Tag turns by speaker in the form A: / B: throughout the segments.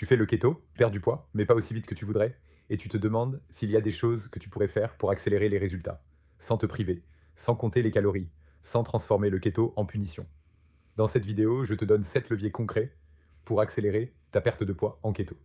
A: Tu fais le keto, perds du poids, mais pas aussi vite que tu voudrais, et tu te demandes s'il y a des choses que tu pourrais faire pour accélérer les résultats, sans te priver, sans compter les calories, sans transformer le keto en punition. Dans cette vidéo, je te donne 7 leviers concrets pour accélérer ta perte de poids en keto.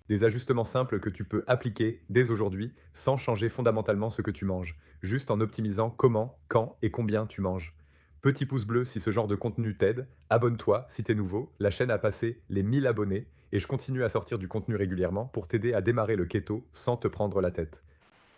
A: Des ajustements simples que tu peux appliquer dès aujourd'hui sans changer fondamentalement ce que tu manges, juste en optimisant comment, quand et combien tu manges. Petit pouce bleu si ce genre de contenu t'aide, abonne-toi si t'es nouveau, la chaîne a passé les 1000 abonnés et je continue à sortir du contenu régulièrement pour t'aider à démarrer le keto sans te prendre la tête.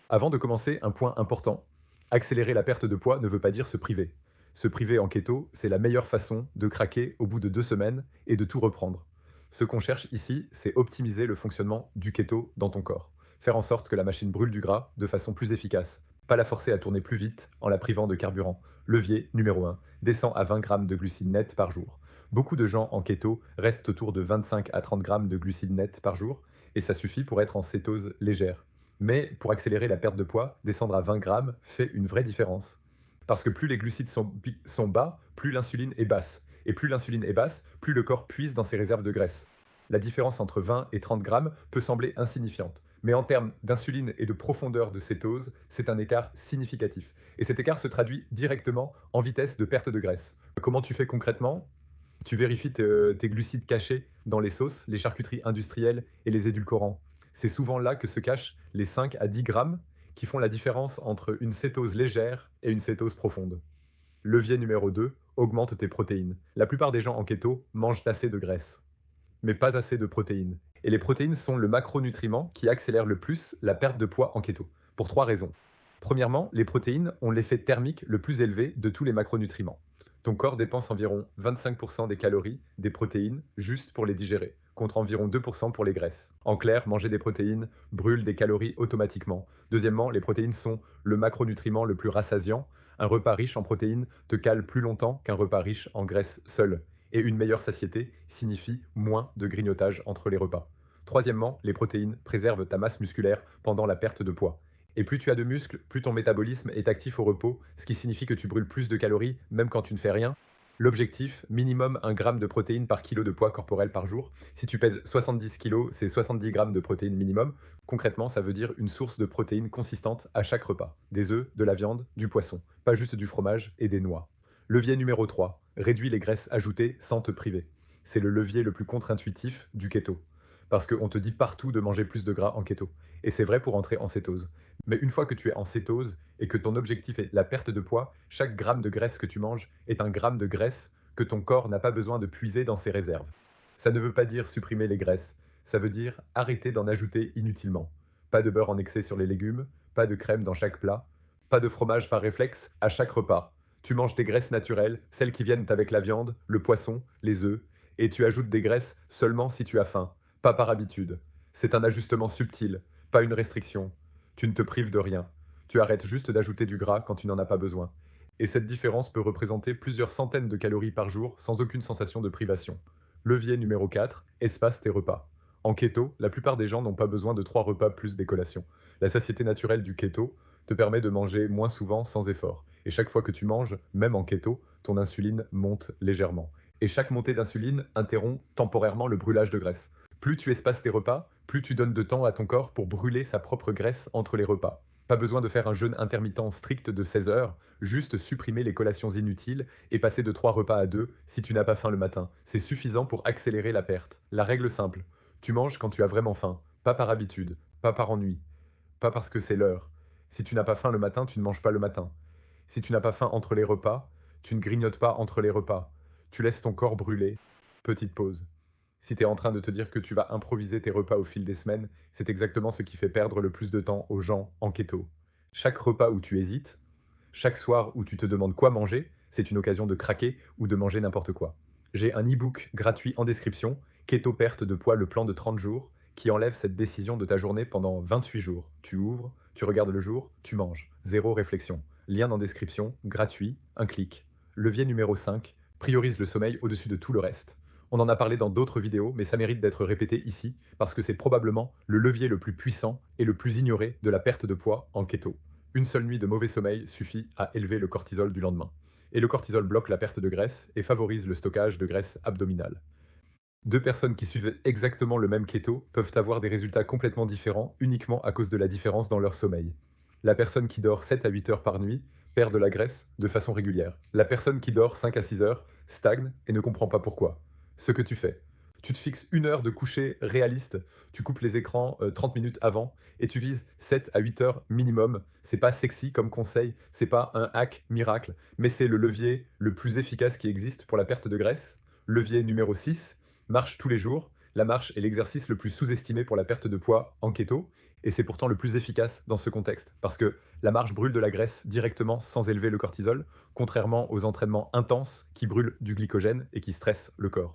A: Avant de commencer, un point important. Accélérer la perte de poids ne veut pas dire se priver. Se priver en keto, c'est la meilleure façon de craquer au bout de 2 semaines et de tout reprendre. Ce qu'on cherche ici, c'est optimiser le fonctionnement du keto dans ton corps. Faire en sorte que la machine brûle du gras de façon plus efficace. Pas la forcer à tourner plus vite en la privant de carburant. Levier numéro 1. Descends à 20 grammes de glucides nets par jour. Beaucoup de gens en keto restent autour de 25 à 30 grammes de glucides nets par jour et ça suffit pour être en cétose légère. Mais pour accélérer la perte de poids, descendre à 20 grammes fait une vraie différence. Parce que plus les glucides sont bas, plus l'insuline est basse. Et plus l'insuline est basse, plus le corps puise dans ses réserves de graisse. La différence entre 20 et 30 grammes peut sembler insignifiante. Mais en termes d'insuline et de profondeur de cétose, c'est un écart significatif. Et cet écart se traduit directement en vitesse de perte de graisse. Comment tu fais concrètement? Tu vérifies tes glucides cachés dans les sauces, les charcuteries industrielles et les édulcorants. C'est souvent là que se cachent les 5 à 10 grammes qui font la différence entre une cétose légère et une cétose profonde. Levier numéro 2, augmente tes protéines. La plupart des gens en keto mangent assez de graisse, mais pas assez de protéines. Et les protéines sont le macronutriment qui accélère le plus la perte de poids en keto, pour 3 raisons. Premièrement, les protéines ont l'effet thermique le plus élevé de tous les macronutriments. Ton corps dépense environ 25% des calories des protéines juste pour les digérer, contre environ 2% pour les graisses. En clair, manger des protéines brûle des calories automatiquement. Deuxièmement, les protéines sont le macronutriment le plus rassasiant. Un repas riche en protéines te cale plus longtemps qu'un repas riche en graisse seul. Et une meilleure satiété signifie moins de grignotage entre les repas. Troisièmement, les protéines préservent ta masse musculaire pendant la perte de poids. Et plus tu as de muscles, plus ton métabolisme est actif au repos, ce qui signifie que tu brûles plus de calories même quand tu ne fais rien. L'objectif, minimum 1 gramme de protéines par kilo de poids corporel par jour. Si tu pèses 70 kg, c'est 70 grammes de protéines minimum. Concrètement, ça veut dire une source de protéines consistante à chaque repas. Des œufs, de la viande, du poisson, pas juste du fromage et des noix. Levier numéro 3, réduis les graisses ajoutées sans te priver. C'est le levier le plus contre-intuitif du keto. Parce qu'on te dit partout de manger plus de gras en keto. Et c'est vrai pour entrer en cétose. Mais une fois que tu es en cétose et que ton objectif est la perte de poids, chaque gramme de graisse que tu manges est un gramme de graisse que ton corps n'a pas besoin de puiser dans ses réserves. Ça ne veut pas dire supprimer les graisses, ça veut dire arrêter d'en ajouter inutilement. Pas de beurre en excès sur les légumes, pas de crème dans chaque plat, pas de fromage par réflexe à chaque repas. Tu manges des graisses naturelles, celles qui viennent avec la viande, le poisson, les œufs, et tu ajoutes des graisses seulement si tu as faim, pas par habitude. C'est un ajustement subtil, pas une restriction. Tu ne te prives de rien. Tu arrêtes juste d'ajouter du gras quand tu n'en as pas besoin. Et cette différence peut représenter plusieurs centaines de calories par jour sans aucune sensation de privation. Levier numéro 4, espace tes repas. En keto, la plupart des gens n'ont pas besoin de 3 repas plus des collations. La satiété naturelle du keto te permet de manger moins souvent sans effort. Et chaque fois que tu manges, même en keto, ton insuline monte légèrement. Et chaque montée d'insuline interrompt temporairement le brûlage de graisse. Plus tu espaces tes repas, plus tu donnes de temps à ton corps pour brûler sa propre graisse entre les repas. Pas besoin de faire un jeûne intermittent strict de 16 heures, juste supprimer les collations inutiles et passer de 3 repas à 2 si tu n'as pas faim le matin. C'est suffisant pour accélérer la perte. La règle simple, tu manges quand tu as vraiment faim, pas par habitude, pas par ennui, pas parce que c'est l'heure. Si tu n'as pas faim le matin, tu ne manges pas le matin. Si tu n'as pas faim entre les repas, tu ne grignotes pas entre les repas. Tu laisses ton corps brûler. Petite pause. Si tu es en train de te dire que tu vas improviser tes repas au fil des semaines, c'est exactement ce qui fait perdre le plus de temps aux gens en keto. Chaque repas où tu hésites, chaque soir où tu te demandes quoi manger, c'est une occasion de craquer ou de manger n'importe quoi. J'ai un e-book gratuit en description, Keto perte de poids, le plan de 30 jours, qui enlève cette décision de ta journée pendant 28 jours. Tu ouvres, tu regardes le jour, tu manges. Zéro réflexion. Lien en description, gratuit, un clic. Levier numéro 5, priorise le sommeil au-dessus de tout le reste. On en a parlé dans d'autres vidéos, mais ça mérite d'être répété ici, parce que c'est probablement le levier le plus puissant et le plus ignoré de la perte de poids en keto. Une seule nuit de mauvais sommeil suffit à élever le cortisol du lendemain. Et le cortisol bloque la perte de graisse et favorise le stockage de graisse abdominale. Deux personnes qui suivent exactement le même keto peuvent avoir des résultats complètement différents uniquement à cause de la différence dans leur sommeil. La personne qui dort 7 à 8 heures par nuit perd de la graisse de façon régulière. La personne qui dort 5 à 6 heures stagne et ne comprend pas pourquoi. Ce que tu fais. Tu te fixes une heure de coucher réaliste, tu coupes les écrans 30 minutes avant et tu vises 7 à 8 heures minimum. C'est pas sexy comme conseil, c'est pas un hack miracle, mais c'est le levier le plus efficace qui existe pour la perte de graisse. Levier numéro 6, marche tous les jours. La marche est l'exercice le plus sous-estimé pour la perte de poids en keto, et c'est pourtant le plus efficace dans ce contexte, parce que la marche brûle de la graisse directement sans élever le cortisol, contrairement aux entraînements intenses qui brûlent du glycogène et qui stressent le corps.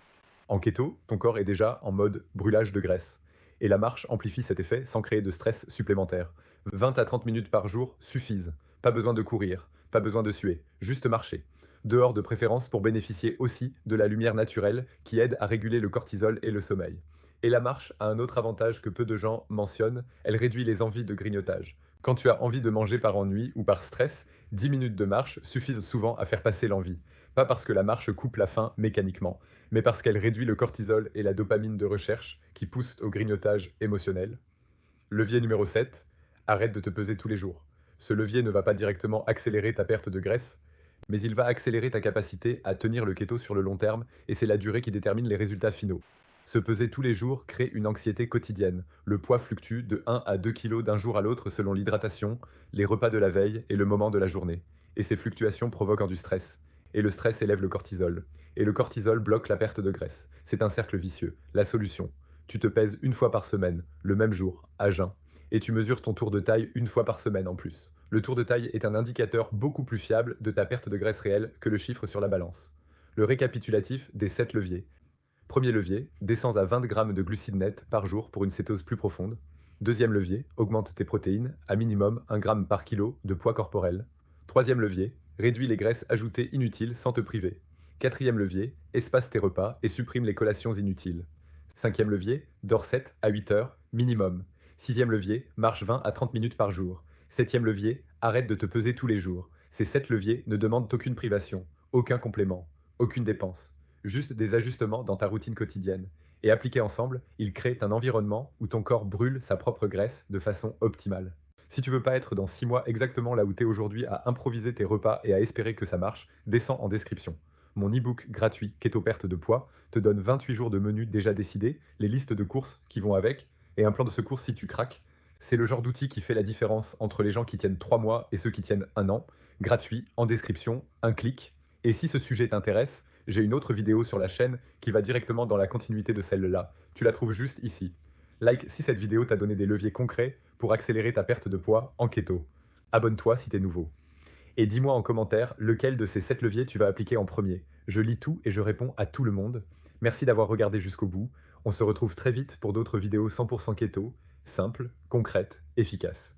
A: En keto, ton corps est déjà en mode brûlage de graisse, et la marche amplifie cet effet sans créer de stress supplémentaire. 20 à 30 minutes par jour suffisent. Pas besoin de courir, pas besoin de suer, juste marcher. Dehors de préférence pour bénéficier aussi de la lumière naturelle qui aide à réguler le cortisol et le sommeil. Et la marche a un autre avantage que peu de gens mentionnent, elle réduit les envies de grignotage. Quand tu as envie de manger par ennui ou par stress, 10 minutes de marche suffisent souvent à faire passer l'envie. Pas parce que la marche coupe la faim mécaniquement, mais parce qu'elle réduit le cortisol et la dopamine de recherche qui poussent au grignotage émotionnel. Levier numéro 7, arrête de te peser tous les jours. Ce levier ne va pas directement accélérer ta perte de graisse, mais il va accélérer ta capacité à tenir le keto sur le long terme, et c'est la durée qui détermine les résultats finaux. Se peser tous les jours crée une anxiété quotidienne. Le poids fluctue de 1 à 2 kg d'un jour à l'autre selon l'hydratation, les repas de la veille et le moment de la journée. Et ces fluctuations provoquent du stress. Et le stress élève le cortisol. Et le cortisol bloque la perte de graisse. C'est un cercle vicieux. La solution: tu te pèses une fois par semaine, le même jour, à jeun. Et tu mesures ton tour de taille une fois par semaine en plus. Le tour de taille est un indicateur beaucoup plus fiable de ta perte de graisse réelle que le chiffre sur la balance. Le récapitulatif des 7 leviers. Premier levier, descends à 20 grammes de glucides nets par jour pour une cétose plus profonde. Deuxième levier, augmente tes protéines, à minimum 1 gramme par kilo de poids corporel. Troisième levier, réduis les graisses ajoutées inutiles sans te priver. Quatrième levier, espace tes repas et supprime les collations inutiles. Cinquième levier, dors 7 à 8 heures minimum. Sixième levier, marche 20 à 30 minutes par jour. Septième levier, arrête de te peser tous les jours. Ces 7 leviers ne demandent aucune privation, aucun complément, aucune dépense. Juste des ajustements dans ta routine quotidienne. Et appliqués ensemble, ils créent un environnement où ton corps brûle sa propre graisse de façon optimale. Si tu veux pas être dans 6 mois exactement là où tu es aujourd'hui à improviser tes repas et à espérer que ça marche, descends en description. Mon e-book gratuit Keto perte de poids te donne 28 jours de menus déjà décidés, les listes de courses qui vont avec, et un plan de secours si tu craques. C'est le genre d'outil qui fait la différence entre les gens qui tiennent 3 mois et ceux qui tiennent 1 an. Gratuit, en description, un clic. Et si ce sujet t'intéresse, j'ai une autre vidéo sur la chaîne qui va directement dans la continuité de celle-là. Tu la trouves juste ici. Like si cette vidéo t'a donné des leviers concrets pour accélérer ta perte de poids en keto. Abonne-toi si t'es nouveau. Et dis-moi en commentaire lequel de ces 7 leviers tu vas appliquer en premier. Je lis tout et je réponds à tout le monde. Merci d'avoir regardé jusqu'au bout. On se retrouve très vite pour d'autres vidéos 100% keto, simples, concrètes, efficaces.